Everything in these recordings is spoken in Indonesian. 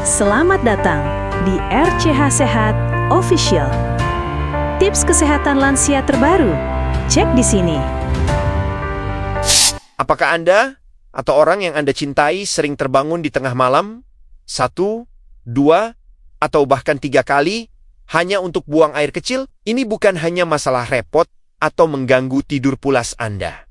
Selamat datang di RCH Sehat Official. Tips kesehatan lansia terbaru, cek di sini. Apakah Anda atau orang yang Anda cintai sering terbangun di tengah malam, 1, 2, atau bahkan 3 kali, hanya untuk buang air kecil? Ini bukan hanya masalah repot atau mengganggu tidur pulas Anda.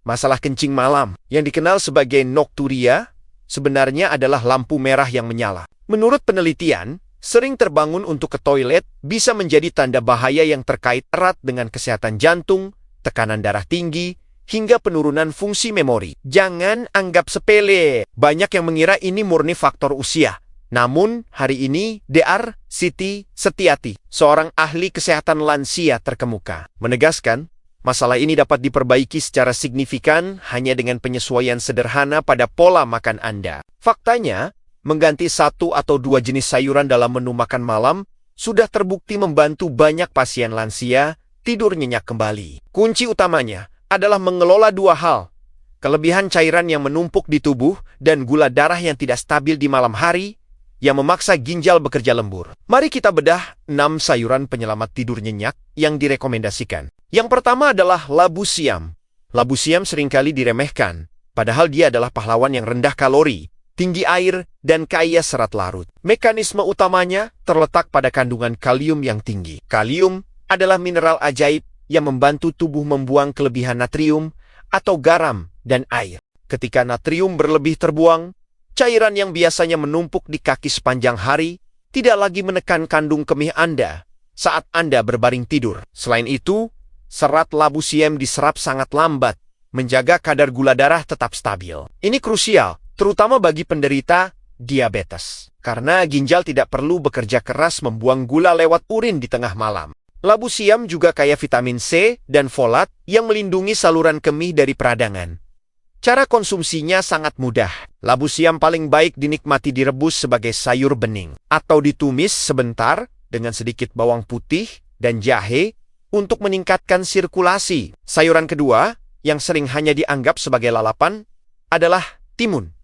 Masalah kencing malam, yang dikenal sebagai nokturia, sebenarnya adalah lampu merah yang menyala. Menurut penelitian, sering terbangun untuk ke toilet bisa menjadi tanda bahaya yang terkait erat dengan kesehatan jantung, tekanan darah tinggi, hingga penurunan fungsi memori. Jangan anggap sepele. Banyak yang mengira ini murni faktor usia. Namun, hari ini, Dr. Siti Setiati, seorang ahli kesehatan lansia terkemuka, menegaskan, masalah ini dapat diperbaiki secara signifikan hanya dengan penyesuaian sederhana pada pola makan Anda. Faktanya, mengganti 1 atau 2 jenis sayuran dalam menu makan malam sudah terbukti membantu banyak pasien lansia tidur nyenyak kembali. Kunci utamanya adalah mengelola 2 hal, kelebihan cairan yang menumpuk di tubuh dan gula darah yang tidak stabil di malam hari yang memaksa ginjal bekerja lembur. Mari kita bedah 6 sayuran penyelamat tidur nyenyak yang direkomendasikan. Yang pertama adalah labu siam. Labu siam seringkali diremehkan, padahal dia adalah pahlawan yang rendah kalori, tinggi air, dan kaya serat larut. Mekanisme utamanya terletak pada kandungan kalium yang tinggi. Kalium adalah mineral ajaib yang membantu tubuh membuang kelebihan natrium atau garam dan air. Ketika natrium berlebih terbuang, cairan yang biasanya menumpuk di kaki sepanjang hari tidak lagi menekan kandung kemih Anda saat Anda berbaring tidur. Selain itu, serat labu siam diserap sangat lambat, menjaga kadar gula darah tetap stabil. Ini krusial, terutama bagi penderita diabetes, karena ginjal tidak perlu bekerja keras membuang gula lewat urin di tengah malam. Labu siam juga kaya vitamin C dan folat yang melindungi saluran kemih dari peradangan. Cara konsumsinya sangat mudah. Labu siam paling baik dinikmati direbus sebagai sayur bening, atau ditumis sebentar dengan sedikit bawang putih dan jahe untuk meningkatkan sirkulasi. Sayuran kedua, yang sering hanya dianggap sebagai lalapan, adalah timun.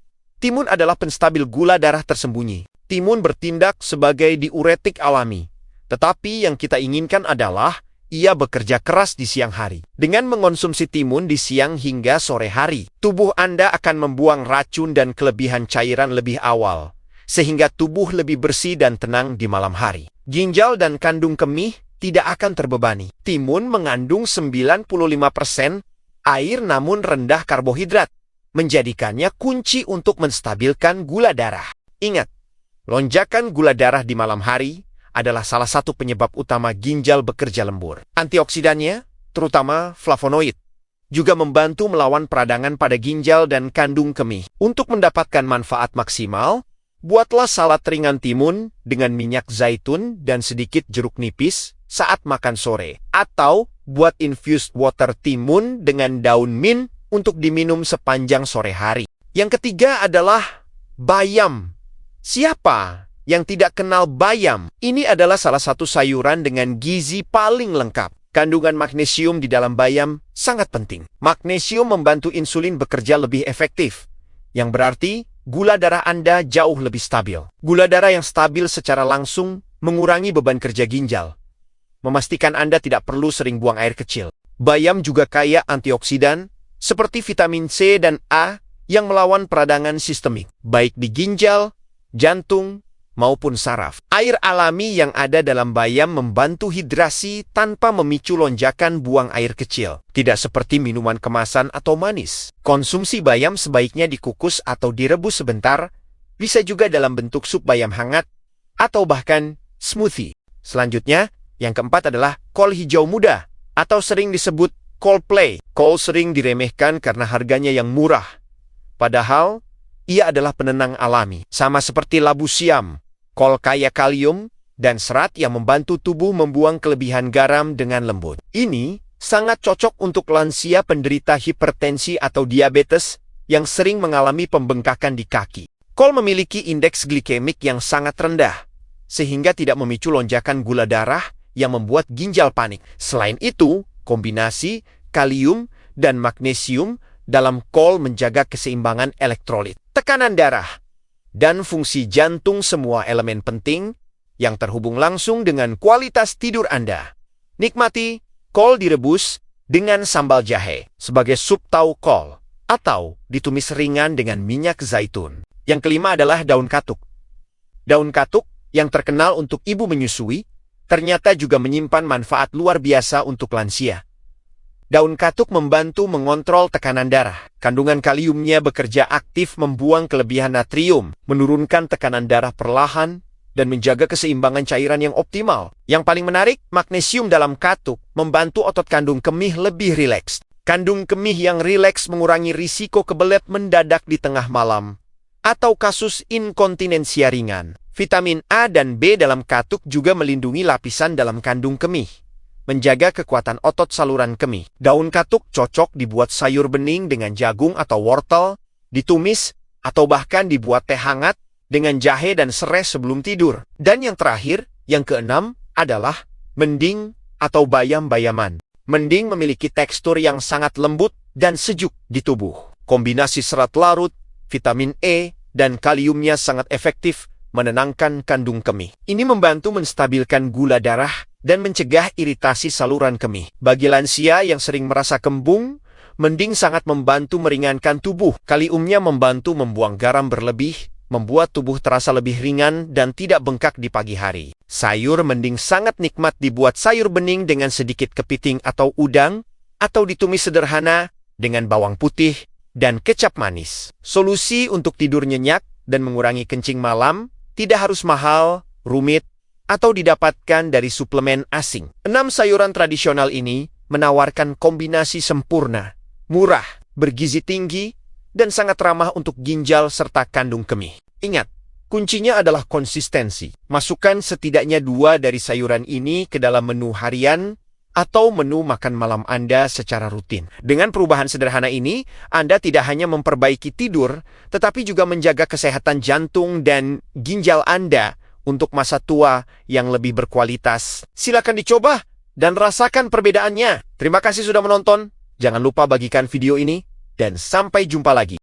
Timun adalah penstabil gula darah tersembunyi. Timun bertindak sebagai diuretik alami. Tetapi yang kita inginkan adalah ia bekerja keras di siang hari. Dengan mengonsumsi timun di siang hingga sore hari, tubuh Anda akan membuang racun dan kelebihan cairan lebih awal, sehingga tubuh lebih bersih dan tenang di malam hari. Ginjal dan kandung kemih tidak akan terbebani. Timun mengandung 95% air namun rendah karbohidrat, menjadikannya kunci untuk menstabilkan gula darah. Ingat, lonjakan gula darah di malam hari adalah salah satu penyebab utama ginjal bekerja lembur. Antioksidannya, terutama flavonoid, juga membantu melawan peradangan pada ginjal dan kandung kemih. Untuk mendapatkan manfaat maksimal, buatlah salad ringan timun dengan minyak zaitun dan sedikit jeruk nipis saat makan sore. Atau buat infused water timun dengan daun mint untuk diminum sepanjang sore hari. Yang ketiga adalah bayam. Siapa yang tidak kenal bayam? Ini adalah salah satu sayuran dengan gizi paling lengkap. Kandungan magnesium di dalam bayam sangat penting. Magnesium membantu insulin bekerja lebih efektif, yang berarti gula darah Anda jauh lebih stabil. Gula darah yang stabil secara langsung mengurangi beban kerja ginjal, memastikan Anda tidak perlu sering buang air kecil. Bayam juga kaya antioksidan, seperti vitamin C dan A yang melawan peradangan sistemik, baik di ginjal, jantung, maupun saraf. Air alami yang ada dalam bayam membantu hidrasi tanpa memicu lonjakan buang air kecil. Tidak seperti minuman kemasan atau manis. Konsumsi bayam sebaiknya dikukus atau direbus sebentar, bisa juga dalam bentuk sup bayam hangat, atau bahkan smoothie. Selanjutnya, yang keempat adalah kol hijau muda, atau sering disebut kol play. Kol sering diremehkan karena harganya yang murah. Padahal, ia adalah penenang alami. Sama seperti labu siam, kol kaya kalium dan serat yang membantu tubuh membuang kelebihan garam dengan lembut. Ini sangat cocok untuk lansia penderita hipertensi atau diabetes yang sering mengalami pembengkakan di kaki. Kol memiliki indeks glikemik yang sangat rendah, sehingga tidak memicu lonjakan gula darah yang membuat ginjal panik. Selain itu, kombinasi kalium dan magnesium dalam kol menjaga keseimbangan elektrolit. Tekanan darah. dan fungsi jantung semua elemen penting yang terhubung langsung dengan kualitas tidur Anda. Nikmati kol direbus dengan sambal jahe sebagai sup tahu kol atau ditumis ringan dengan minyak zaitun. Yang kelima adalah daun katuk. Daun katuk yang terkenal untuk ibu menyusui ternyata juga menyimpan manfaat luar biasa untuk lansia. Daun katuk membantu mengontrol tekanan darah. Kandungan kaliumnya bekerja aktif membuang kelebihan natrium, menurunkan tekanan darah perlahan, dan menjaga keseimbangan cairan yang optimal. Yang paling menarik, magnesium dalam katuk membantu otot kandung kemih lebih rileks. Kandung kemih yang rileks mengurangi risiko kebelet mendadak di tengah malam atau kasus inkontinensia ringan. Vitamin A dan B dalam katuk juga melindungi lapisan dalam kandung kemih, menjaga kekuatan otot saluran kemih. Daun katuk cocok dibuat sayur bening dengan jagung atau wortel, ditumis, atau bahkan dibuat teh hangat dengan jahe dan serai sebelum tidur. Dan yang terakhir, yang keenam, adalah mending atau bayam-bayaman. Mending memiliki tekstur yang sangat lembut dan sejuk di tubuh. Kombinasi serat larut, vitamin E, dan kaliumnya sangat efektif menenangkan kandung kemih. Ini membantu menstabilkan gula darah dan mencegah iritasi saluran kemih. Bagi lansia yang sering merasa kembung, mending sangat membantu meringankan tubuh. Kaliumnya membantu membuang garam berlebih, membuat tubuh terasa lebih ringan dan tidak bengkak di pagi hari. Sayur mending sangat nikmat dibuat sayur bening dengan sedikit kepiting atau udang, atau ditumis sederhana dengan bawang putih dan kecap manis. Solusi untuk tidur nyenyak dan mengurangi kencing malam tidak harus mahal, rumit, atau didapatkan dari suplemen asing. 6 sayuran tradisional ini menawarkan kombinasi sempurna, murah, bergizi tinggi, dan sangat ramah untuk ginjal serta kandung kemih. Ingat, kuncinya adalah konsistensi. Masukkan setidaknya 2 dari sayuran ini ke dalam menu harian atau menu makan malam Anda secara rutin. Dengan perubahan sederhana ini, Anda tidak hanya memperbaiki tidur, tetapi juga menjaga kesehatan jantung dan ginjal Anda untuk masa tua yang lebih berkualitas. Silakan dicoba dan rasakan perbedaannya. Terima kasih sudah menonton. Jangan lupa bagikan video ini, dan sampai jumpa lagi.